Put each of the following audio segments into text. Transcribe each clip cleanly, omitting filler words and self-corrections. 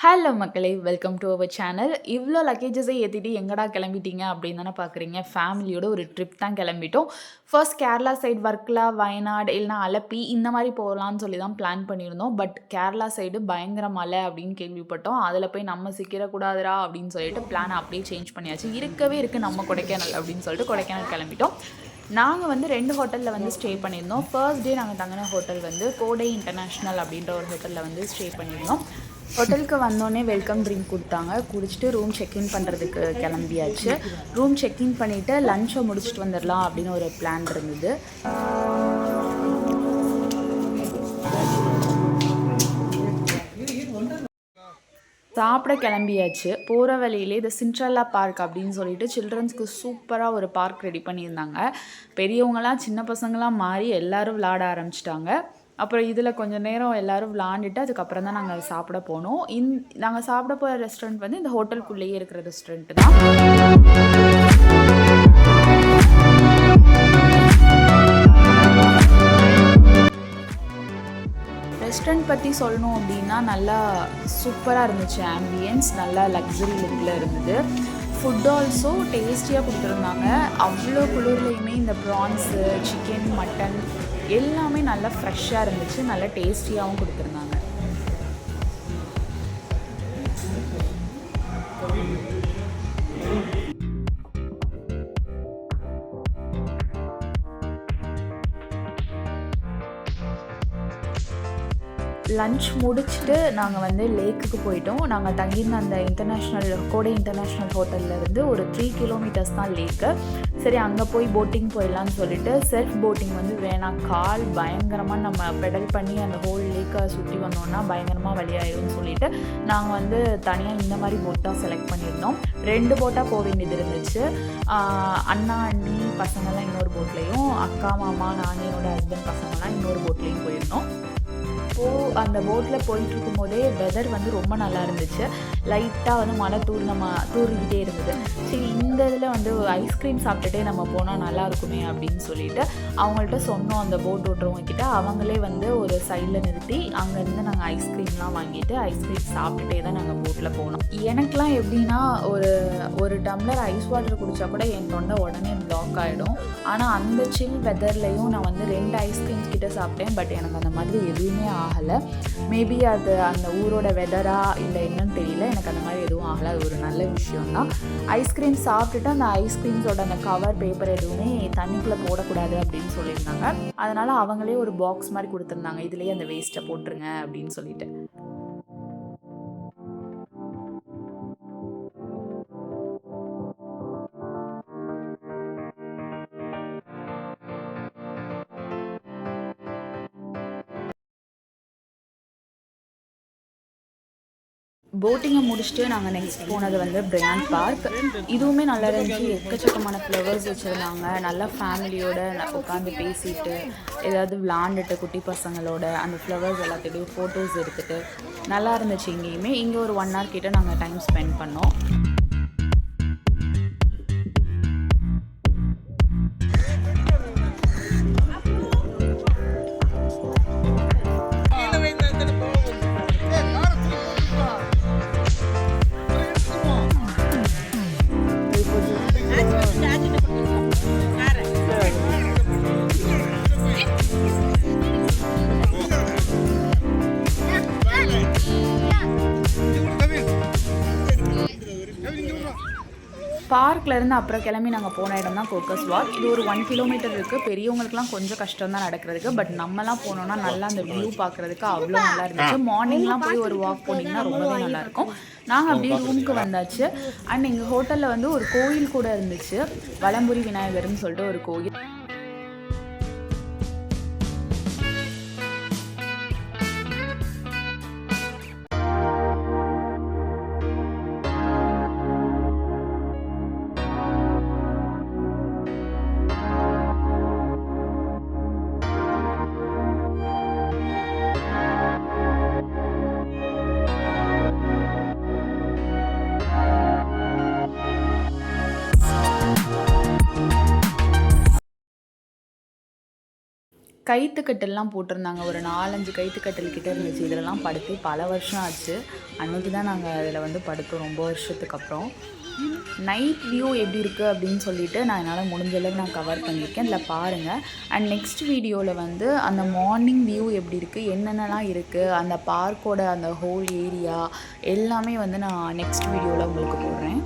Hello மக்களே! Welcome to our channel. இவ்ளோ லக்கேஜஸை ஏத்திட்டு எங்கடா கிளம்பிட்டீங்க அப்படின்னு தானே பார்க்குறீங்க. ஃபேமிலியோட ஒரு ட்ரிப் தான் கிளம்பிட்டோம். ஃபர்ஸ்ட் கேரளா சைடு வர்க்கலா, வயநாடு இல்லைனா அலப்பி இந்த மாரி போகலான்னு சொல்லி தான் பிளான் பண்ணியிருந்தோம். பட் கேரளா சைடு பயங்கர மழை அப்படின்னு கேள்விப்பட்டோம். அதில போய் நம்ம சிக்கிரக்கூடாதுடா அப்படின்னு சொல்லிட்டு பிளான அப்படியே சேஞ்ச் பண்ணியாச்சு. இருக்கவே இருக்கு நம்ம கொடைக்கானல் அப்படின்னு சொல்லிட்டு கொடைக்கானல் கிளம்பிட்டோம். நாங்க வந்து 2 ஹோட்டல்ல வந்து ஸ்டே பண்ணியிருந்தோம். ஃபர்ஸ்ட் டே நாங்க தங்குன ஹோட்டல் வந்து கோடை இன்டர்நேஷனல் அப்படின்ற ஒரு ஹோட்டல்ல வந்து ஸ்டே பண்ணியிருந்தோம். ஹோட்டலுக்கு வந்தோடனே வெல்கம் ட்ரிங்க் குடுத்தாங்க. குடிச்சிட்டு ரூம் செக்இன் பண்ணுறதுக்கு கிளம்பியாச்சு. ரூம் செக்இன் பண்ணிவிட்டு லன்ச்சை முடிச்சுட்டு வந்துடலாம் அப்படின்னு ஒரு பிளான் இருந்தது. சாப்பிட கிளம்பியாச்சு. போகிற வழியிலே இந்த சிண்ட்ரெல்லா பார்க் அப்படின்னு சொல்லிட்டு சில்ட்ரன்ஸ்க்கு சூப்பராக ஒரு பார்க் ரெடி பண்ணியிருந்தாங்க. பெரியவங்களாம் சின்ன பசங்களாம் மாறி எல்லாரும் விளையாட ஆரம்பிச்சிட்டாங்க. அப்புறம் இதில் கொஞ்சம் நேரம் எல்லோரும் விளாண்டுட்டு அதுக்கப்புறம் தான் நாங்கள் சாப்பிட போனோம். நாங்கள் சாப்பிட போகிற ரெஸ்டாரண்ட் வந்து இந்த ஹோட்டலுக்குள்ளேயே இருக்கிற ரெஸ்டாரண்ட் தான். ரெஸ்டாரண்ட் பற்றி சொல்லணும் அப்படின்னா நல்லா சூப்பராக இருந்துச்சு. ஆம்பியன்ஸ் நல்லா லக்ஸரி லுக்கில் இருந்தது. ஃபுட் ஆல்சோ டேஸ்டியாக கொடுத்துருந்தாங்க. அவ்வளோ குளிர்லையுமே இந்த ப்ரான்ஸு, சிக்கன், மட்டன் எல்லாமே நல்லா ஃப்ரெஷ்ஷாக இருந்துச்சு. நல்லா டேஸ்டியாகவும் கொடுத்துருந்தாங்க. லன்ச் முடிச்சுட்டு நாங்கள் வந்து லேக்குக்கு போயிட்டோம். நாங்கள் தங்கியிருந்த அந்த கோடை இன்டர்நேஷ்னல் ஹோட்டல்லேருந்து ஒரு 3 கிலோமீட்டர்ஸ் தான் லேக்கு. சரி அங்கே போய் போட்டிங் போயிடலான்னு சொல்லிட்டு செல்ஃப் போட்டிங் வந்து வேணாம், கால் பயங்கரமாக நம்ம பெடல் பண்ணி அந்த ஹோல் லேக்கை சுற்றி வந்தோம்னா பயங்கரமாக வழியாயிரும்னு சொல்லிட்டு நாங்கள் வந்து தனியாக இந்த மாதிரி போட் தான் செலக்ட் பண்ணியிருந்தோம். 2 போட்டாக போக வேண்டியது இருந்துச்சு. அண்ணா அண்ணி பசங்கள்லாம் இன்னொரு போட்லேயும், அக்கா மாமா நான் என்னோடய ஹஸ்பண்ட் பசங்கள்லாம் இன்னொரு போட்லேயும் போயிருந்தோம். அந்த போட்டில் போயிட்டுருக்கும் போதே வெதர் வந்து ரொம்ப நல்லா இருந்துச்சு. லைட்டாக வந்து மழை தூறிக்கிட்டே இருந்தது. சரி இந்த இதில் வந்து ஐஸ்கிரீம் சாப்பிட்டுட்டே நம்ம போனால் நல்லா இருக்குமே அப்படின்னு சொல்லிட்டு அவங்கள்ட்ட சொன்னோம். அந்த போட் ஓட்டுறவங்க கிட்ட அவங்களே வந்து ஒரு சைடில் நிறுத்தி அங்கேருந்து நாங்கள் ஐஸ்கிரீம்லாம் வாங்கிட்டு ஐஸ்கிரீம் சாப்பிட்டுட்டே தான் நாங்கள் போட்டில் போனோம். எனக்கெலாம் எப்படின்னா ஒரு டம்ளர் ஐஸ் வாட்டர் குடித்தா கூட என் தொண்டை உடனே பிளாக் ஆகிடும். ஆனால் அந்த சில் வெதர்லேயும் நான் வந்து 2 ஐஸ்கிரீம்ஸ் கிட்ட சாப்பிட்டேன். பட் எனக்கு அந்த மாதிரி எதுவுமே ஆகலை. மேபி அது அந்த ஊரோட வெதரா இல்லை என்னன்னு தெரியல. எனக்கு அந்த மாதிரி எதுவும் ஆகலை. அது ஒரு நல்ல விஷயம்தான். ஐஸ்கிரீம் சாப்பிட்டுட்டு அந்த ஐஸ்கிரீம்ஸோட அந்த கவர் பேப்பர் எதுவுமே தண்ணிக்குள்ளே போடக்கூடாது அப்படின்னு சொல்லியிருந்தாங்க. அதனால் அவங்களே ஒரு பாக்ஸ் மாதிரி கொடுத்துருந்தாங்க. இதுலேயே அந்த வேஸ்ட்டை போட்டுருங்க அப்படின்னு சொல்லிட்டு. போட்டிங்கை முடிச்சுட்டு நாங்கள் நெக்ஸ்ட் போனது வந்து பிரையாண்ட் பார்க். இதுவுமே நல்லா இருந்துச்சு. எக்கச்சக்கமான ஃப்ளவர்ஸ் வச்சுருந்தாங்க. நல்லா ஃபேமிலியோட உட்காந்து பேசிட்டு ஏதாவது விளாண்டுட்டு குட்டி பசங்களோட அந்த ஃப்ளவர்ஸ் எல்லாத்தையும் ஃபோட்டோஸ் எடுத்துகிட்டு நல்லா இருந்துச்சு. இங்கே ஒரு 1 hour கிட்ட நாங்கள் டைம் ஸ்பெண்ட் பண்ணோம். பார்க்லேருந்து அப்புறம் கிளம்பி நாங்கள் போன இடம் தான் கோக்கஸ் வாக். இது ஒரு 1 கிலோமீட்டர் இருக்குது. பெரியவங்களுக்குலாம் கொஞ்சம் கஷ்டம் தான் நடக்கிறதுக்கு. பட் நம்மலாம் போனோன்னா நல்லா அந்த வியூ பார்க்குறதுக்கு அவ்வளோ நல்லா இருந்துச்சு. மார்னிங்லாம் போய் ஒரு வாக் போனீங்கன்னா ரொம்பவே நல்லாயிருக்கும். நாங்கள் அப்படியே ரூமுக்கு வந்தாச்சு. அண்ட் எங்கள் ஹோட்டலில் வந்து ஒரு கோயில் கூட இருந்துச்சு. வலம்புரி விநாயகர்னு சொல்லிட்டு ஒரு கோயில். கைத்துக்கட்டெல்லாம் போட்டிருந்தாங்க. ஒரு 4, 5 கைத்துக்கட்டல் கிட்ட இருந்துச்சு. இதிலலாம் படுத்து பல வருஷம் ஆச்சு. அன்னைக்கு தான் நாங்கள் அதில் வந்து படுத்தோம் ரொம்ப வருஷத்துக்கு அப்புறம். நைட் வியூ எப்படி இருக்குது அப்படின்னு சொல்லிட்டு நான் என்னால் முடிஞ்ச அளவு நான் கவர் பண்ணியிருக்கேன். இதில் பாருங்கள். அண்ட் நெக்ஸ்ட் வீடியோவில் வந்து அந்த மார்னிங் வியூ எப்படி இருக்குது, என்னென்னலாம் இருக்குது, அந்த பார்க்கோட அந்த ஹோல் ஏரியா எல்லாமே வந்து நான் நெக்ஸ்ட் வீடியோவில் உங்களுக்கு போடுறேன்.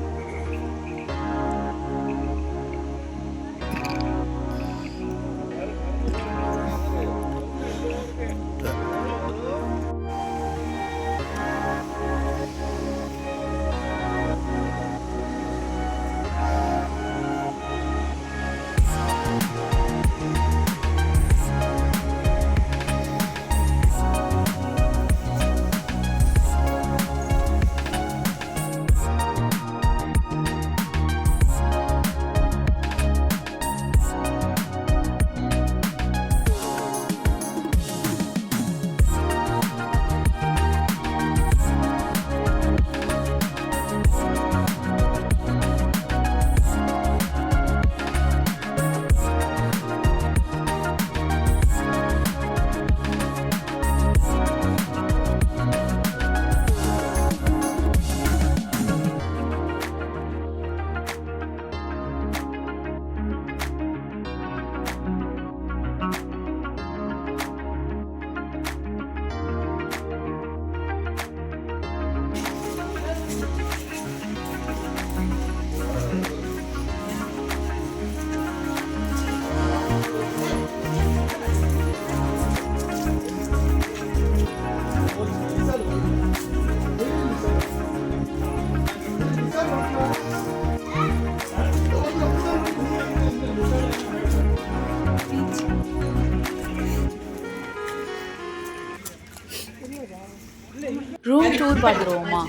Room tour பார்த்துருவோமா?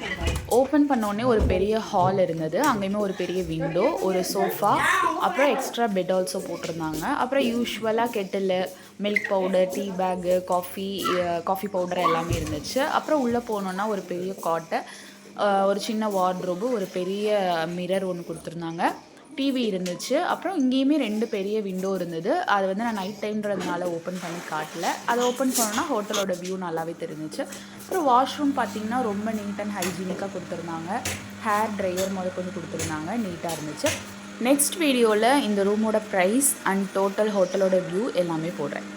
ஓப்பன் பண்ணோடனே ஒரு பெரிய ஹால் இருந்தது. அங்கேயுமே ஒரு பெரிய விண்டோ, ஒரு சோஃபா, அப்புறம் எக்ஸ்ட்ரா பெட் ஆல்சோ போட்டிருந்தாங்க. அப்புறம் யூஸ்வலாக kettle, milk powder, tea bag, coffee powder எல்லாமே இருந்துச்சு. அப்புறம் உள்ளே போனோன்னா ஒரு பெரிய காட்டு, ஒரு சின்ன வார்ட்ரோபு, ஒரு பெரிய மிரர் ஒன்று கொடுத்துருந்தாங்க, டிவி இருந்துச்சு. அப்புறம் இங்கேயுமே 2 பெரிய விண்டோ இருந்தது. அது வந்து நான் நைட் டைம்ன்றதுனால ஓப்பன் பண்ணி காட்டல. அதை ஓப்பன் பண்ணோன்னா ஹோட்டலோட வியூ நல்லாவே தெரிஞ்சிச்சு. அப்புறம் வாஷ்ரூம் பார்த்திங்கன்னா ரொம்ப நீட் அண்ட் ஹைஜீனிக்காக கொடுத்துருந்தாங்க. ஹேர் ட்ரையர் கொண்டு கொடுத்துருந்தாங்க, நீட்டாக இருந்துச்சு. நெக்ஸ்ட் வீடியோவில் இந்த ரூமோட ப்ரைஸ் அண்ட் டோட்டல் ஹோட்டலோட வியூ எல்லாமே போடுறேன்.